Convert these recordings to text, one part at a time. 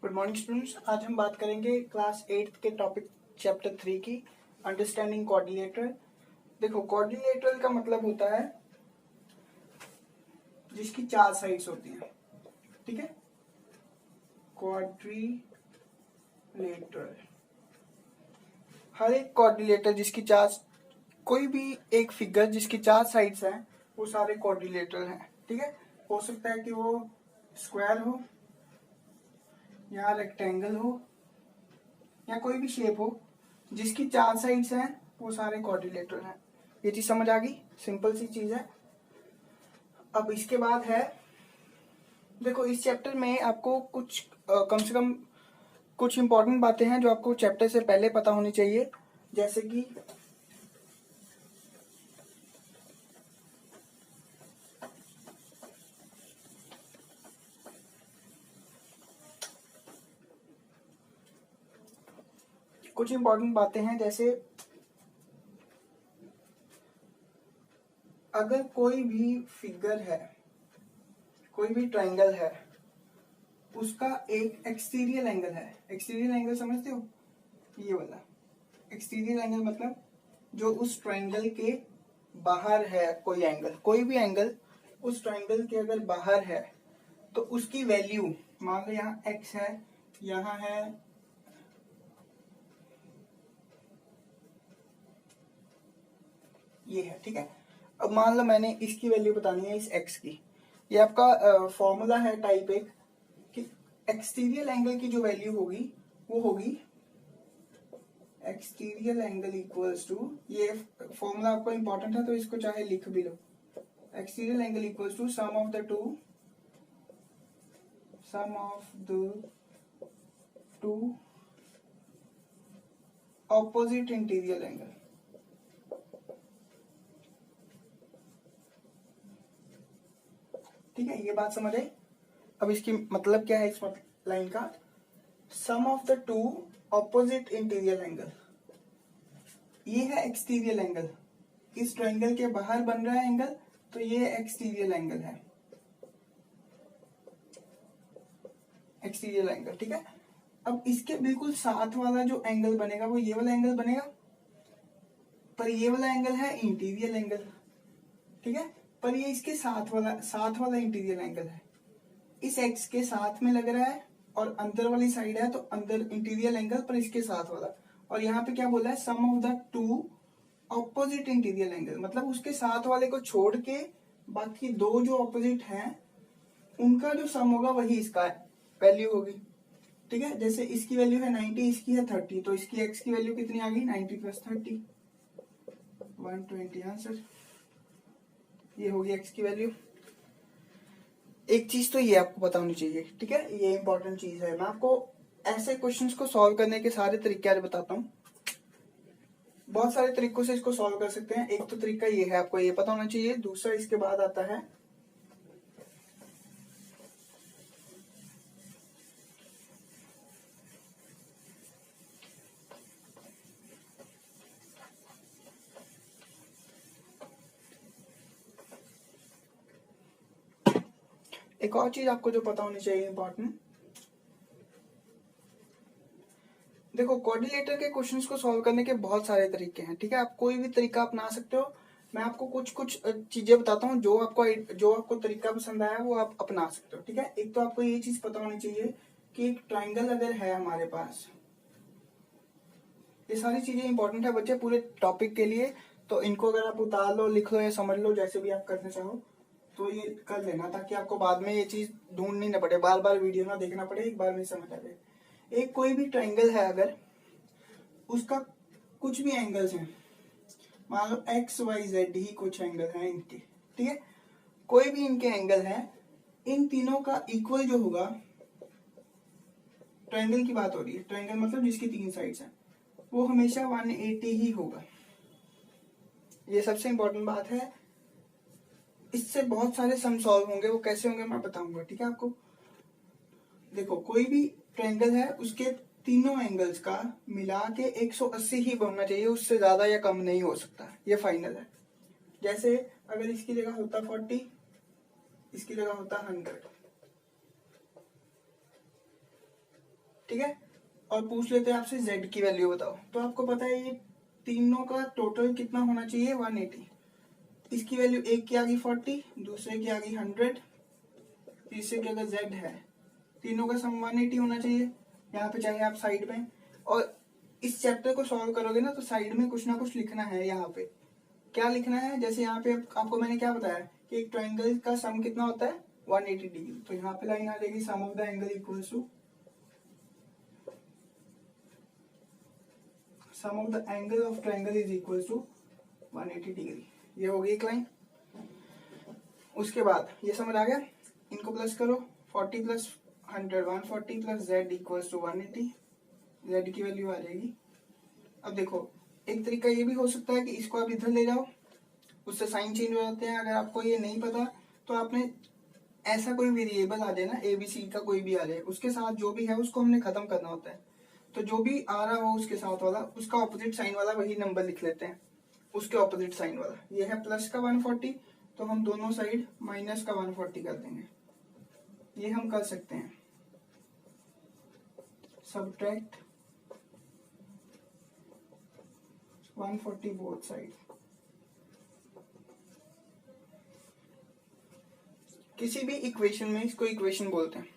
Good morning students. आज हम बात करेंगे क्लास 8 के टॉपिक चैप्टर 3 की अंडरस्टैंडिंग क्वाड्रिलेटरल। देखो, क्वाड्रिलेटरल का मतलब होता है जिसकी चार साइड्स होती हैं, ठीक है। क्वाड्रिलेटरल, हर एक क्वाड्रिलेटर जिसकी चार, कोई भी एक फिगर जिसकी चार साइड्स हैं वो सारे क्वाड्रिलेटरल हैं, ठीक है। हो सकता है कि वो स्क्वायर हो या रेक्टेंगल हो या कोई भी शेप हो, जिसकी चार साइड्स हैं वो सारे क्वाड्रिलेटरल हैं। ये चीज समझ आ गई, सिंपल सी चीज है। अब इसके बाद है, देखो इस चैप्टर में आपको कुछ कम से कम कुछ इंपॉर्टेंट बातें हैं जो आपको चैप्टर से पहले पता होनी चाहिए, जैसे कि कुछ इंपॉर्टेंट बातें हैं, जैसे अगर कोई भी फिगर है, कोई भी ट्रायंगल है, उसका एक एक्सटीरियर एंगल है। एक्सटीरियर एंगल समझते हो? ये वाला एक्सटीरियर एंगल मतलब जो उस ट्रायंगल के बाहर है, कोई एंगल, कोई भी एंगल उस ट्रायंगल के अगर बाहर है तो उसकी वैल्यू, मान लो यहाँ x है, यहाँ है ये है, ठीक है। अब मान लो मैंने इसकी वैल्यू बतानी है, इस x की। ये आपका फॉर्मूला है टाइप एक, कि एक्सटीरियर एंगल की जो वैल्यू होगी वो होगी एक्सटीरियर एंगल इक्वल्स टू, ये फॉर्मूला आपको इंपॉर्टेंट है तो इसको चाहे लिख भी लो। Exterior angle equals to sum of the two opposite interior angle. ठीक है, ये बात समझ आई। अब इसकी मतलब क्या है, इस लाइन का sum of the two opposite interior angle, ये है एक्सटीरियर एंगल। इस ट्रायंगल के बाहर बन रहा है एंगल, तो ये एक्सटीरियर एंगल है, एक्सटीरियर एंगल, ठीक है। अब इसके बिल्कुल साथ वाला जो एंगल बनेगा वो ये वाला एंगल बनेगा, पर ये वाला एंगल है इंटीरियर एंगल, ठीक है। पर ये इसके साथ वाला इंटीरियर एंगल है, इस एक्स के साथ में लग रहा है और अंदर वाली साइड है तो अंदर इंटीरियर एंगल पर इसके साथ वाला। और यहाँ पे क्या बोला है, sum of the two opposite interior angle, मतलब उसके साथ वाले को छोड़ के बाकी दो जो ऑपोजिट हैं उनका जो सम होगा वही इसका वैल्यू होगी, ठीक है। जैसे इसकी वैल्यू है 90, इसकी है 30, तो इसकी एक्स की वैल्यू कितनी आ गई, 90 प्लस 30, 120 आंसर। ये होगी एक्स की वैल्यू। एक चीज तो ये आपको पता होनी चाहिए, ठीक है, ये इंपॉर्टेंट चीज है। मैं आपको ऐसे क्वेश्चंस को सॉल्व करने के सारे तरीके आज बताता हूँ। बहुत सारे तरीकों से इसको सॉल्व कर सकते हैं। एक तो तरीका ये है, आपको ये पता होना चाहिए। दूसरा इसके बाद आता है एक और चीज आपको जो पता होनी चाहिए इंपॉर्टेंट। देखो, क्वाड्रिलेटर के क्वेश्चंस को सॉल्व करने के बहुत सारे तरीके हैं, ठीक है। आप कोई भी तरीका अपना सकते हो। मैं आपको कुछ कुछ चीजें बताता हूँ, जो आपको तरीका पसंद आया वो आप अपना सकते हो, ठीक है। एक तो आपको ये चीज पता होनी चाहिए कि एक ट्राइंगल अगर है हमारे पास, ये सारी चीजें इंपॉर्टेंट है बच्चे पूरे टॉपिक के लिए। तो इनको अगर आप उतार लो, लिख लो या समझ लो, जैसे भी आप करना चाहो तो ये कर लेना, ताकि आपको बाद में ये चीज ढूंढनी ना पड़े, बार बार वीडियो ना देखना पड़े, एक बार में समझ आ जाए। एक कोई भी ट्रायंगल है, अगर उसका कुछ भी एंगल्स हैं, मान लो एक्स वाई जेड ही कुछ एंगल हैं इनके, ठीक है, कोई भी इनके एंगल है, इन तीनों का इक्वल जो होगा, ट्रायंगल की बात हो रही है, ट्रायंगल मतलब जिसकी तीन साइड्स हैं, वो हमेशा 180 ही होगा। ये सबसे इंपॉर्टेंट बात है। इससे बहुत सारे सम सॉल्व होंगे, वो कैसे होंगे मैं बताऊंगा, ठीक है आपको। देखो, कोई भी ट्रायंगल है, उसके तीनों एंगल्स का मिला के 180 ही बनना चाहिए, उससे ज्यादा या कम नहीं हो सकता, ये फाइनल है। जैसे अगर इसकी जगह होता 40, इसकी जगह होता 100, ठीक है। और पूछ लेते हैं आपसे z की वैल्यू बताओ। तो आपको पता है ये तीनों का टोटल कितना होना चाहिए, 180। इसकी वैल्यू एक की आ गई 40, दूसरे की आ गई 100, तीसरे की अगर z है, तीनों का सम 180 होना चाहिए। यहाँ पे चाहे आप साइड में, और इस चैप्टर को सॉल्व करोगे ना तो साइड में कुछ ना कुछ लिखना है। यहाँ पे क्या लिखना है, जैसे यहाँ पे आपको मैंने क्या बताया कि एक ट्रायंगल का सम कितना होता है, 180 डिग्री। तो यहाँ पे लाइन आ जाएगी sum of the angle equals to sum of the angle of triangle is equals to 180 degree. ये हो गई एक लाइन। उसके बाद ये समझ आ गया, इनको प्लस करो, 40 plus 100 140 plus z equals to 180, z की वैल्यू आ जाएगी। अब देखो एक तरीका ये भी हो सकता है कि इसको आप इधर ले जाओ, उससे साइन चेंज हो जाते हैं। अगर आपको ये नहीं पता तो आपने ऐसा कोई वेरिएबल आ जाए ना, ए बी सी का कोई भी आ जाए, उसके साथ जो भी है उसको हमने खत्म करना होता है। तो जो भी आ रहा हो उसके साथ वाला, उसका ऑपोजिट साइन वाला वही नंबर लिख लेते हैं, उसके ऑपोजिट साइन वाला। ये है प्लस का 140, तो हम दोनों साइड माइनस का 140 कर देंगे। ये हम कर सकते हैं, सबट्रैक्ट 140 बोथ साइड। किसी भी इक्वेशन में, इसको इक्वेशन बोलते हैं,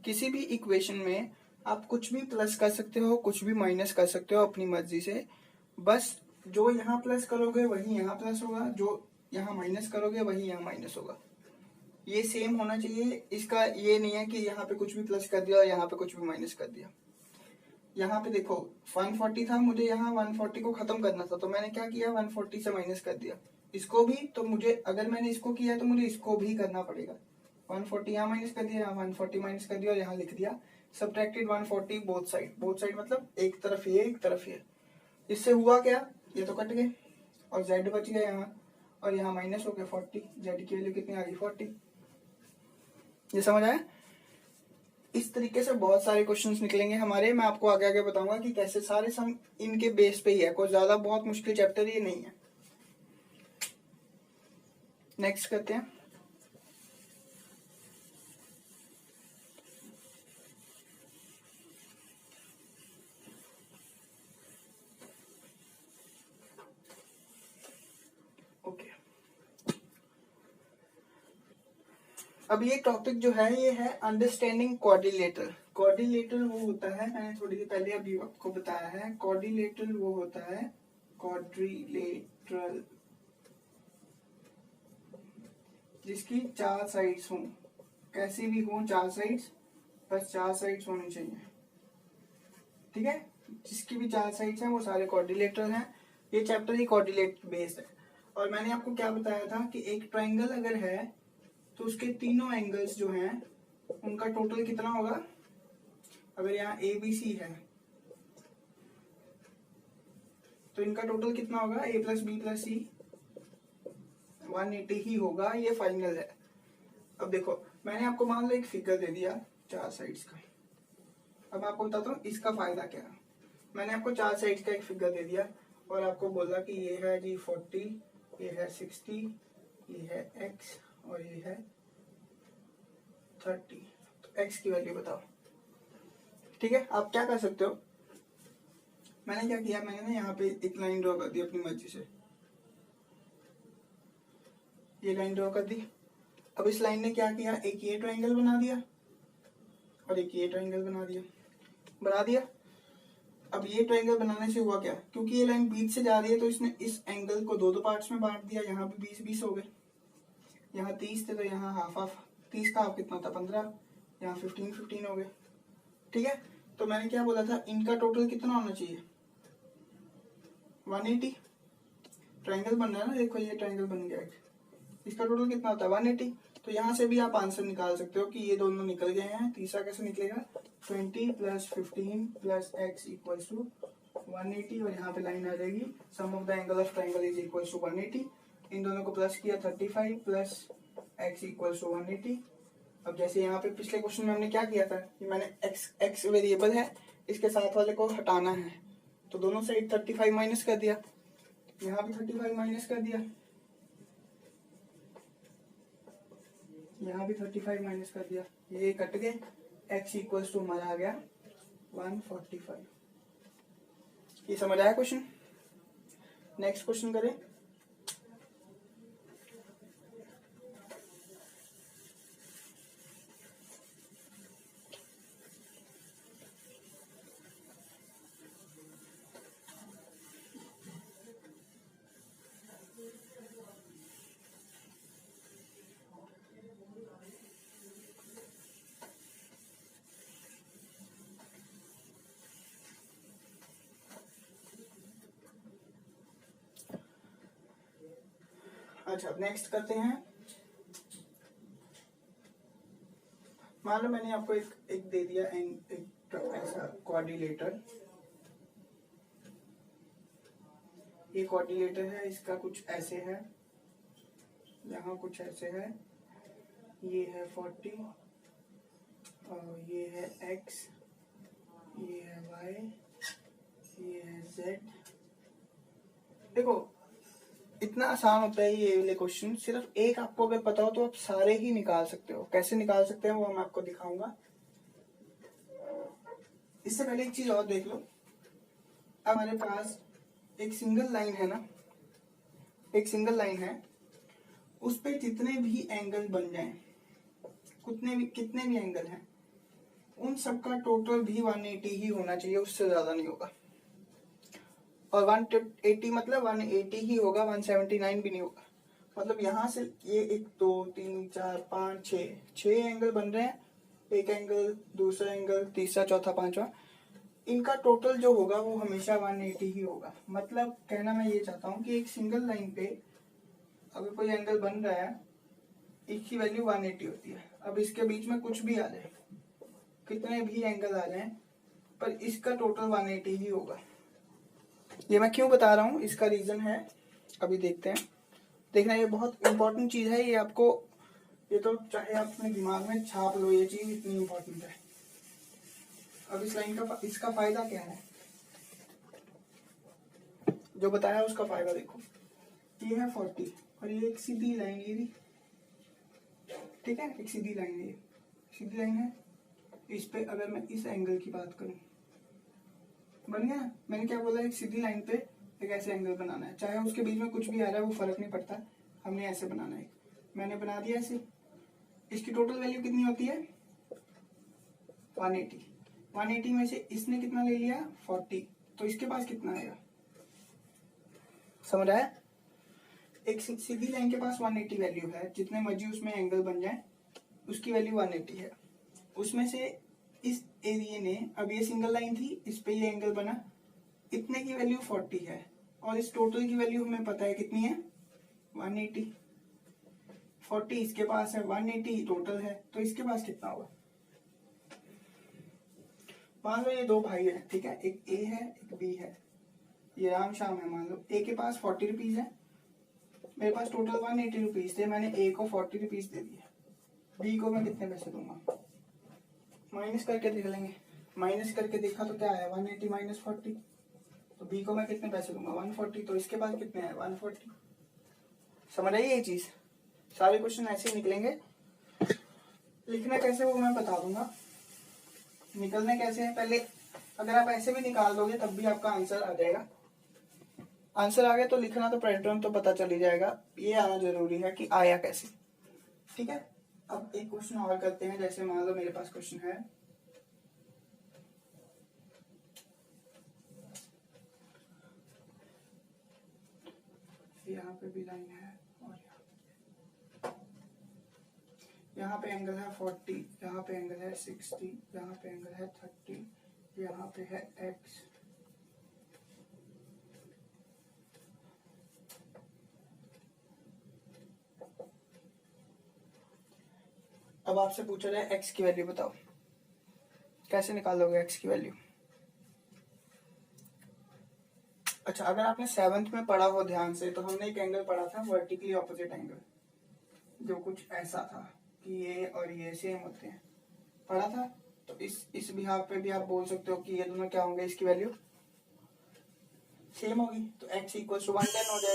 किसी भी इक्वेशन में आप कुछ भी प्लस कर सकते हो, कुछ भी माइनस कर सकते हो अपनी मर्जी से। बस जो यहाँ प्लस करोगे वही यहाँ प्लस होगा, जो यहाँ माइनस करोगे वही यहाँ माइनस होगा। ये सेम होना चाहिए। इसका ये नहीं है कि यहाँ पे कुछ भी प्लस कर दिया और यहाँ पे कुछ भी माइनस कर दिया। यहाँ पे देखो 140 था, मुझे यहाँ 140 को खत्म करना था, तो मैंने क्या किया, 140 से माइनस कर दिया। इसको भी, तो मुझे अगर मैंने इसको किया तो मुझे इसको भी करना पड़ेगा। 140 यहाँ माइनस कर दिया, यहाँ 140 माइनस कर दिया और यहाँ लिख दिया subtracted 140 both side. Both side मतलब एक तरफ ये एक तरफ ये। इससे हुआ क्या, ये तो कट गए और z बच गया यहाँ, और यहाँ माइनस हो गया 40। z की वैल्यू कितनी आ गई, 40। ये समझ आया। इस तरीके से बहुत सारे क्वेश्चंस निकलेंगे हमारे। मैं आपको आगे आगे बताऊंगा कि कैसे सारे सम इनके बेस पे ही है, कोई ज्यादा बहुत मुश्किल चैप्टर ये नहीं है। नेक्स्ट करते हैं। ओके, अब ये टॉपिक जो है ये है अंडरस्टैंडिंग क्वाड्रिलेटरल। क्वाड्रिलेटरल वो होता है, मैंने थोड़ी देर पहले अभी आपको बताया है, क्वाड्रिलेटरल वो होता है, क्वाड्रिलेटरल जिसकी 4 साइड्स हों, कैसी भी हों 4 साइड्स, बस 4 साइड्स होनी चाहिए। ठीक है, जिसकी भी 4 साइड्स हैं वो सारे क्वाड्रिलेटरल हैं। ये चैप्टर ही क्वाड्रिलेटरल बेस्ड है। और मैंने आपको क्या बताया था कि एक ट्रायंगल अगर है तो उसके तीनों एंगल्स जो हैं उनका टोटल कितना होगा। अगर यहाँ ए बी सी है तो इनका टोटल कितना होगा, ए प्लस बी प्लस सी 180 ही होगा। ये फाइनल है। अब देखो मैंने आपको मान लो एक फिगर दे दिया 4 साइड्स का। अब मैं आपको बताता हूँ इसका फायदा क्या है। मैंने आपको 4 साइड्स का एक फिगर दे दिया और आपको बोला कि ये है जी 40, ये है 60, ये है x और ये है 30। तो x की वैल्यू बताओ। ठीक है, आप क्या कर सकते हो, मैंने क्या किया, मैंने ना यहाँ पे एक लाइन ड्रॉ कर दी अपनी मर्जी से। ये लाइन ड्रॉ कर दी। अब इस लाइन ने क्या किया, एक ये ट्रायंगल बना दिया और एक ये ट्रायंगल बना दिया। अब ये ट्रायंगल बनाने से हुआ क्या, क्योंकि ये लाइन बीच से जा रही है तो इसने इस एंगल को दो पार्ट्स में बांट दिया। यहाँ पे 20 हो गए, यहाँ 30 थे तो यहाँ हाफ 30 का हाफ कितना था 15, यहाँ 15 हो गए। ठीक है, तो मैंने क्या बोला था, इनका टोटल कितना होना चाहिए 180। ट्रायंगल बन रहा है ना, देखो ये ट्रायंगल बन गया, इसका टोटल कितना होता है 180। तो यहाँ से भी आप आंसर निकाल सकते हो कि ये दोनों निकल गए हैं। तीसरा कैसे निकलेगा, 20 plus 15 plus x equals to 180 और यहाँ पे लाइन आ जाएगी sum of the angle of triangle is equals to 180। इन दोनों को प्लस किया 35 प्लस एक्स इक्वल्स टू 180। अब जैसे यहाँ पे पिछले क्वेश्चन में हमने क्या किया था कि मैंने एक्स वेरिएबल है, इसके साथ वाले को हटाना है, तो दोनों साइड 35 माइनस कर दिया, यहाँ भी 35 माइनस कर दिया, यहाँ भी 35 माइनस कर दिया, ये कट गए। x इक्वल्स टू हमारा आ गया 145। ये समझ आया क्वेश्चन? नेक्स्ट क्वेश्चन करें। अच्छा, नेक्स्ट करते हैं। मान लो मैंने आपको एक दे दिया एक ऐसा क्वाड्रिलेटर। ये क्वाड्रिलेटर है, इसका कुछ ऐसे है, यहाँ कुछ ऐसे है, ये है 40 और ये है x, ये है y, ये है z। देखो इतना आसान होता है ये वाले क्वेश्चन। सिर्फ एक आपको अगर पता हो तो आप सारे ही निकाल सकते हो। कैसे निकाल सकते हैं वो मैं आपको दिखाऊंगा। इससे पहले एक चीज और देख लो। अब हमारे पास एक सिंगल लाइन है ना, एक सिंगल लाइन है, उस पे जितने भी एंगल बन जाएं, कितने भी एंगल हैं, उन सबका टोटल भी 180 ही होना चाहिए, उससे ज्यादा नहीं होगा। और 180 मतलब 180 ही होगा, 179 भी नहीं होगा। मतलब यहाँ से ये 1 2 3 4 5 6 एंगल बन रहे हैं, एक एंगल, दूसरा एंगल, तीसरा, चौथा, पांचवा, इनका टोटल जो होगा वो हमेशा 180 ही होगा। मतलब कहना मैं ये चाहता हूँ कि एक सिंगल लाइन पे अगर कोई एंगल बन रहा है, इसकी वैल्यू 180 होती है। अब इसके बीच में कुछ भी आ जाए, कितने भी एंगल आ जाए, पर इसका टोटल 180 ही होगा। ये मैं क्यों बता रहा हूँ, इसका रीजन है, अभी देखते हैं। देखना, ये बहुत इंपॉर्टेंट चीज है, ये आपको, ये तो चाहे आप अपने दिमाग में छाप लो, ये चीज इतनी इंपॉर्टेंट है। अब इस लाइन का, इसका फायदा क्या है, जो बताया उसका फायदा देखो। ये है 40 और ये एक सीधी लाइन, ये भी ठीक है, एक सीधी लाइन है, ये सीधी लाइन है। इस पे अगर मैं इस एंगल की बात करूं, बन गया। मैंने क्या बोला, एक सीधी लाइन पे एक ऐसे एंगल बनाना है, चाहे उसके बीच में कुछ भी आ रहा है वो फर्क नहीं पड़ता, हमने ऐसे बनाना है। मैंने बना दिया ऐसे। इसकी टोटल वैल्यू कितनी होती है, 180। 180 में से इसने कितना ले लिया, 40, तो इसके पास कितना आएगा, समझ आया? एक सीधी लाइन के पास 180 वैल्यू है, जितने मर्जी उसमें एंगल बन जाए उसकी वैल्यू 180 है। उसमें से इस एरिया ने, अब ये सिंगल लाइन थी, इस पे ये एंगल बना, इतने की वैल्यू 40 है, और इस टोटल की वैल्यू हमें पता है कितनी है, 180। 40 इसके पास है, 180 टोटल है, तो इसके पास कितना होगा। मान लो ये दो भाई है, ठीक है, एक ए है एक बी है, ये राम शाम है। मान लो ए के पास 40 रुपीज है, मेरे पास टोटल 180 रुपीज थे, मैंने ए को 40 रुपीज दे दिए, बी को मैं कितने पैसे दूंगा, माइनस करके देख लेंगे। माइनस करके देखा तो क्या है, 180 माइनस 40, तो बी को मैं कितने पैसे दूंगा, 140, तो इसके पास कितने हैं, 140। समझ आई ये चीज? सारे क्वेश्चन ऐसे ही निकलेंगे। लिखना कैसे वो मैं बता दूंगा, निकलने कैसे है। पहले अगर आप ऐसे भी निकाल दोगे तब भी आपका आंसर आ जाएगा। आंसर आ गया तो लिखना तो पैटर्न तो पता चल ही जाएगा, ये आना जरूरी है कि आया कैसे। ठीक है, अब एक क्वेश्चन और करते हैं। जैसे मान लो मेरे पास क्वेश्चन है, यहाँ पे भी लाइन है और यहाँ पे एंगल है 40, यहाँ पे एंगल है 60, यहाँ पे एंगल है 30, यहाँ पे है x। अब आपसे पूछा जाए x की वैल्यू बताओ, कैसे निकालोगे x की वैल्यू। अच्छा, अगर आपने 7th में पढ़ा हो ध्यान से, तो हमने एक एंगल पढ़ा था वर्टिकली ऑपोजिट एंगल, जो कुछ ऐसा था कि ये और ये सेम होते हैं, पढ़ा था। तो इस बिहार पे भी आप बोल सकते हो कि ये दोनों क्या होंगे, इसकी वैल्यू सेम होगी, तो x = 110 हो जाएगा।